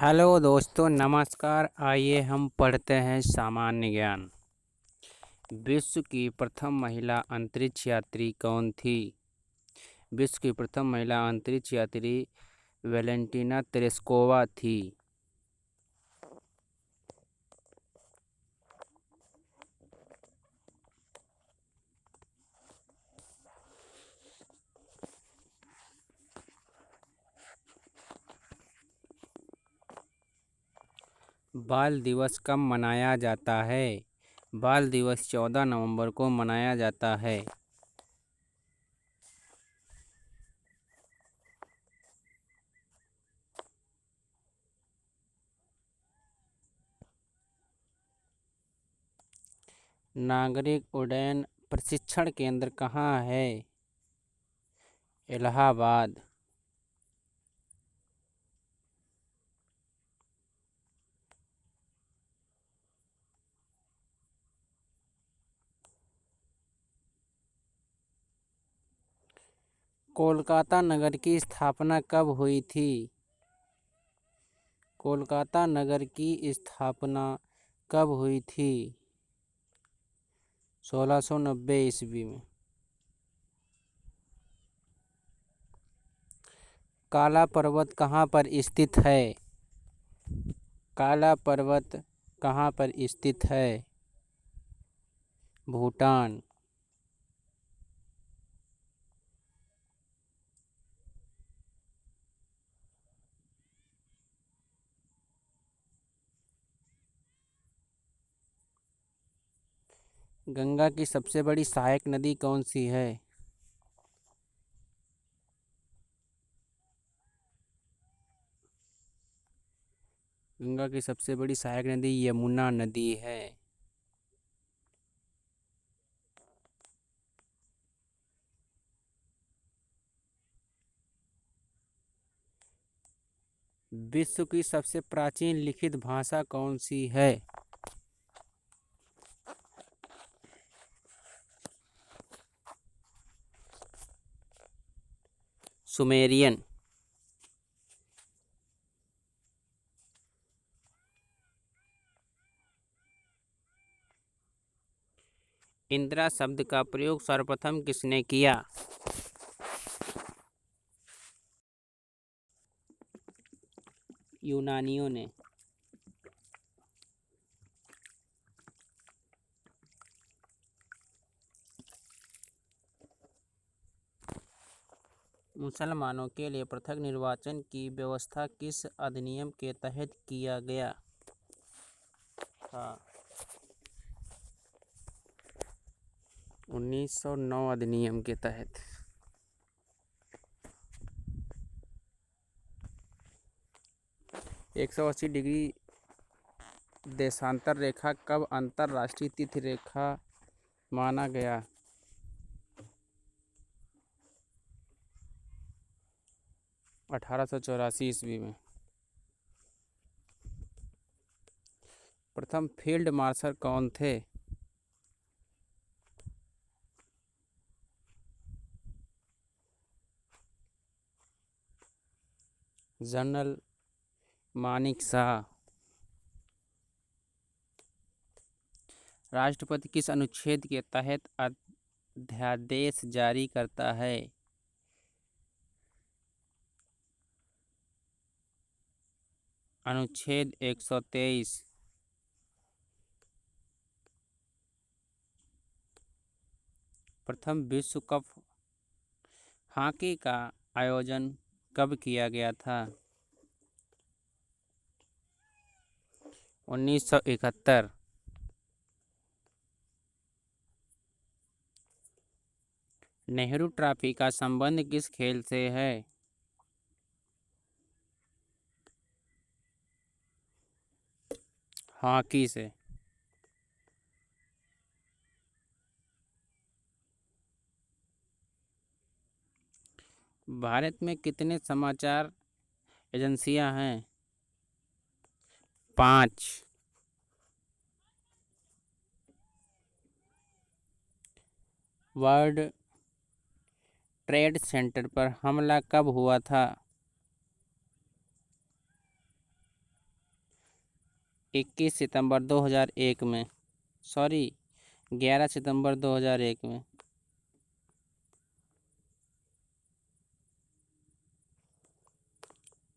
Hello दोस्तों, नमस्कार। आइए हम पढ़ते हैं सामान्य ज्ञान। विश्व की प्रथम महिला अंतरिक्ष यात्री कौन थी? विश्व की प्रथम महिला अंतरिक्ष यात्री वैलेंटीना तेरेस्कोवा थी। बाल दिवस कब मनाया जाता है? बाल दिवस 14 नवंबर को मनाया जाता है। नागरिक उड्डयन प्रशिक्षण केंद्र कहाँ है? इलाहाबाद। कोलकाता नगर की स्थापना कब हुई थी? कोलकाता नगर की स्थापना कब हुई थी? 1690 ईस्वी में। काला पर्वत कहाँ पर स्थित है? काला पर्वत कहाँ पर स्थित है? भूटान। गंगा की सबसे बड़ी सहायक नदी कौन सी है? गंगा की सबसे बड़ी सहायक नदी यमुना नदी है। विश्व की सबसे प्राचीन लिखित भाषा कौन सी है? सुमेरियन। इंदिरा शब्द का प्रयोग सर्वप्रथम किसने किया? यूनानियों ने। मुसलमानों के लिए पृथक निर्वाचन की व्यवस्था किस अधिनियम के तहत किया गया था? 1909 अधिनियम के तहत। 180 डिग्री देशांतर रेखा कब अंतर्राष्ट्रीय तिथि रेखा माना गया? 1884 ईस्वी में। प्रथम फील्ड मार्शल कौन थे? जनरल मानिक शाह। राष्ट्रपति किस अनुच्छेद के तहत अध्यादेश जारी करता है? अनुच्छेद 123। प्रथम विश्व कप हॉकी का आयोजन कब किया गया था? 1971। नेहरू ट्रॉफी का संबंध किस खेल से है? हॉकी से। भारत में कितने समाचार एजेंसियां हैं? 5। वर्ल्ड ट्रेड सेंटर पर हमला कब हुआ था? 21 सितंबर 2001 में, सॉरी 11 सितंबर 2001 में।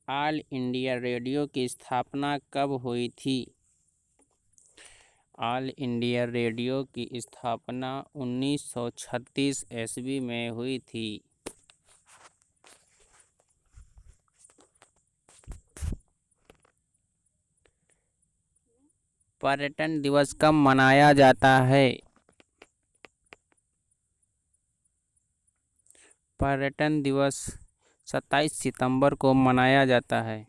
ऑल इंडिया रेडियो की स्थापना कब हुई थी? ऑल इंडिया रेडियो की स्थापना 1936 ईस्वी में हुई थी। पर्यटन दिवस कब मनाया जाता है? पर्यटन दिवस 27 सितंबर को मनाया जाता है।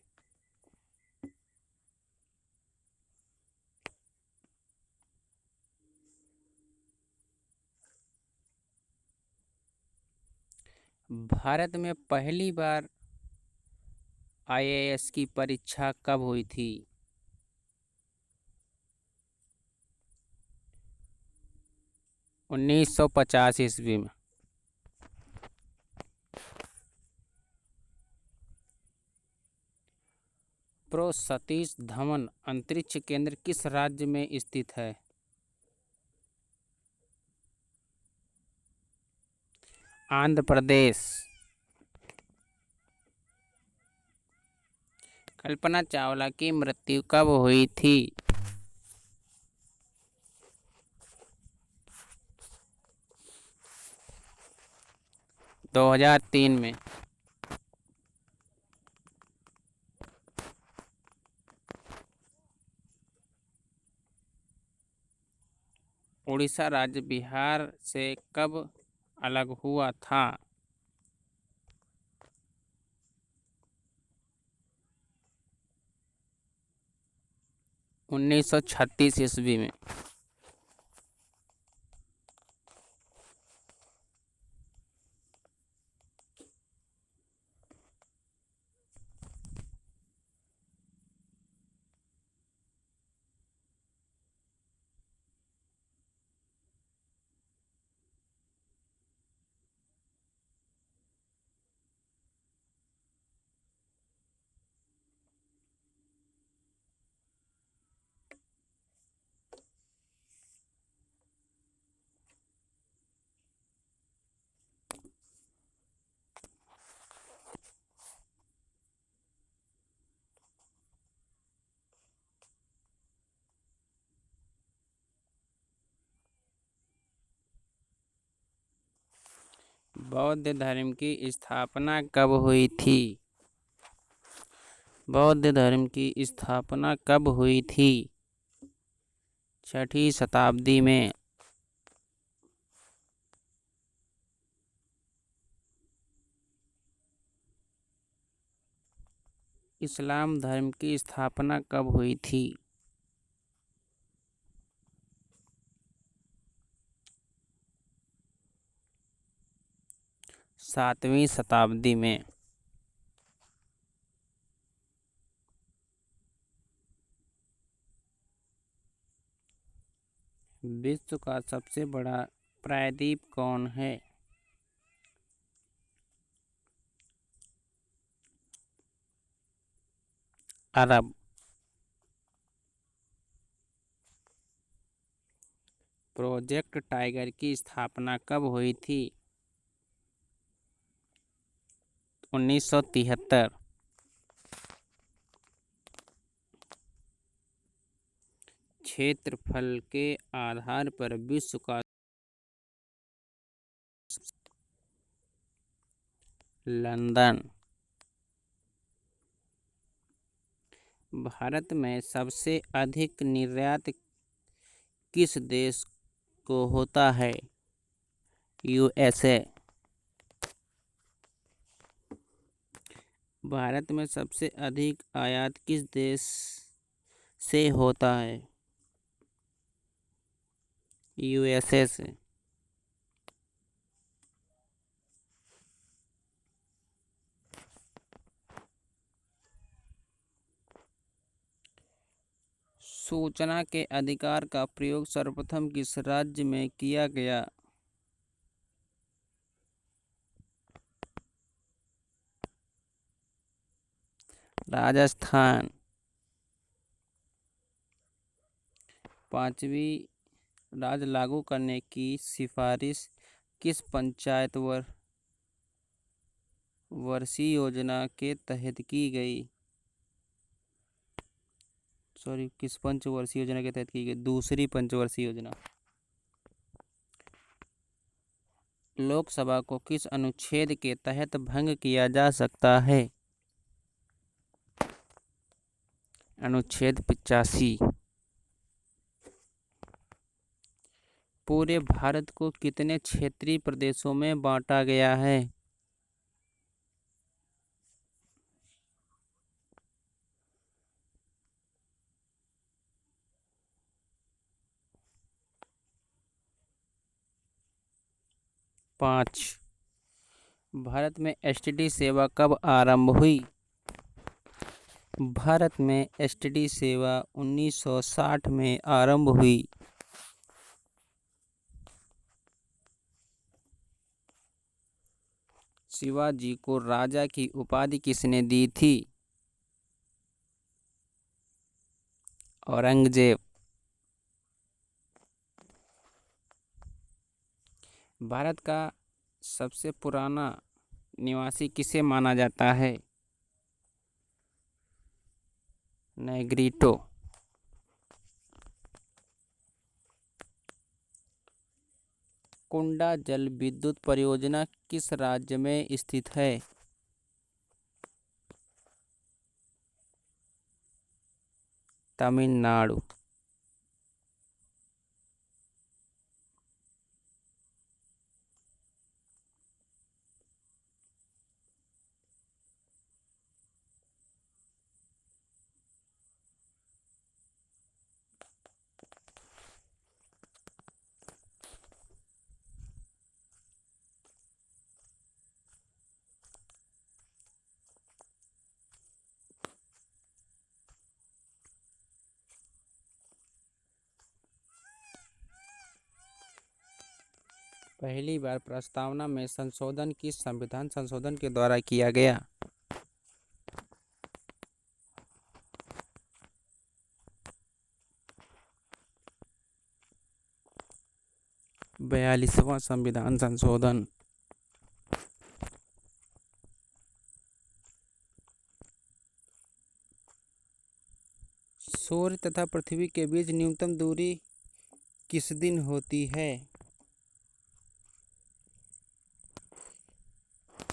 भारत में पहली बार IAS की परीक्षा कब हुई थी? 1950 ईस्वी में। प्रो सतीश धवन अंतरिक्ष केंद्र किस राज्य में स्थित है? आंध्र प्रदेश। कल्पना चावला की मृत्यु कब हुई थी? 2003 में। उड़ीसा राज्य बिहार से कब अलग हुआ था? 1936 ईस्वी में। बौद्ध धर्म की स्थापना कब हुई थी? बौद्ध धर्म की स्थापना कब हुई थी? 6वीं शताब्दी में। इस्लाम धर्म की स्थापना कब हुई थी? 7वीं शताब्दी में। विश्व का सबसे बड़ा प्रायद्वीप कौन है? अरब। प्रोजेक्ट टाइगर की स्थापना कब हुई थी? 1973। क्षेत्रफल के आधार पर विश्व का लंदन। भारत में सबसे अधिक निर्यात किस देश को होता है? USA। भारत में सबसे अधिक आयात किस देश से होता है? USA से। सूचना के अधिकार का प्रयोग सर्वप्रथम किस राज्य में किया गया? राजस्थान। 5वीं राज लागू करने की सिफारिश किस पंचायत वर्षीय योजना के तहत की गई? किस पंचवर्षीय योजना के तहत की गई? दूसरी पंचवर्षीय योजना। लोकसभा को किस अनुच्छेद के तहत भंग किया जा सकता है? अनुच्छेद 85। पूरे भारत को कितने क्षेत्रीय प्रदेशों में बांटा गया है? 5। भारत में एसटीडी सेवा कब आरंभ हुई? भारत में एसटीडी सेवा 1960 में आरंभ हुई। शिवाजी को राजा की उपाधि किसने दी थी? औरंगजेब। भारत का सबसे पुराना निवासी किसे माना जाता है? नेग्रिटो। कुंडा जल विद्युत परियोजना किस राज्य में स्थित है? तमिलनाडु। पहली बार प्रस्तावना में संशोधन किस संविधान संशोधन के द्वारा किया गया? 42वां संविधान संशोधन। सूर्य तथा पृथ्वी के बीच न्यूनतम दूरी किस दिन होती है?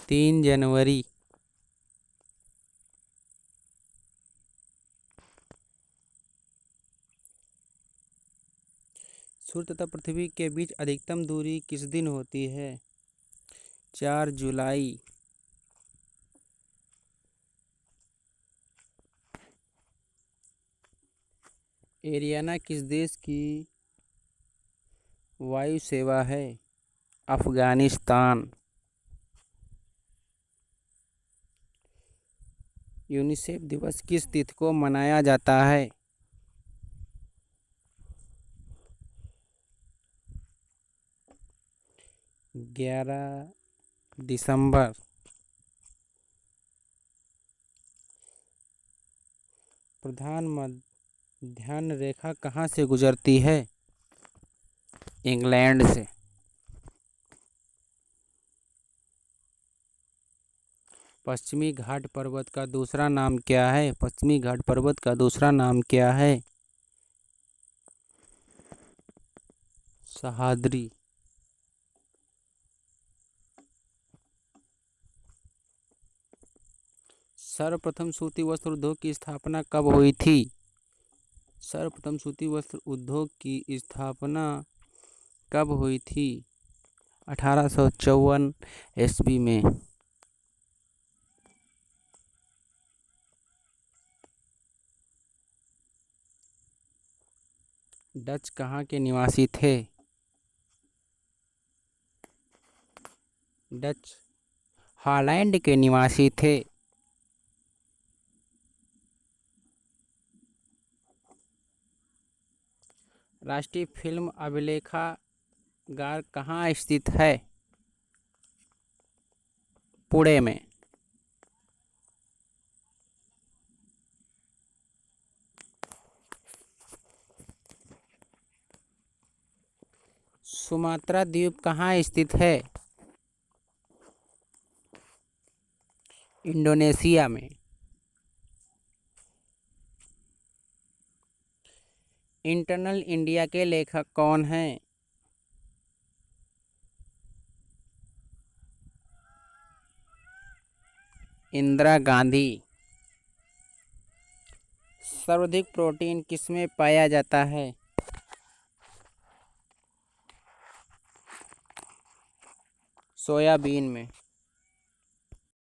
3 जनवरी। सूर्य तथा पृथ्वी के बीच अधिकतम दूरी किस दिन होती है? 4 जुलाई। एरियाना किस देश की वायु सेवा है? अफगानिस्तान। यूनिसेफ दिवस किस तिथि को मनाया जाता है? 11 दिसंबर। प्रधान मध्याह्न रेखा कहाँ से गुजरती है? इंग्लैंड से। पश्चिमी घाट पर्वत का दूसरा नाम क्या है? पश्चिमी घाट पर्वत का दूसरा नाम क्या है? सह्याद्री। सर्वप्रथम सूती वस्त्र उद्योग की स्थापना कब हुई थी? सर्वप्रथम सूती वस्त्र उद्योग की स्थापना कब हुई थी? 1854 ईस्वी में। डच कहाँ के निवासी थे? डच हॉलैंड के निवासी थे। राष्ट्रीय फिल्म अभिलेखागार कहाँ स्थित है? पुणे में। सुमात्रा द्वीप कहाँ स्थित है? इंडोनेशिया में। इंटरनल इंडिया के लेखक कौन हैं? इंदिरा गांधी। सर्वाधिक प्रोटीन किसमें पाया जाता है? सोयाबीन में।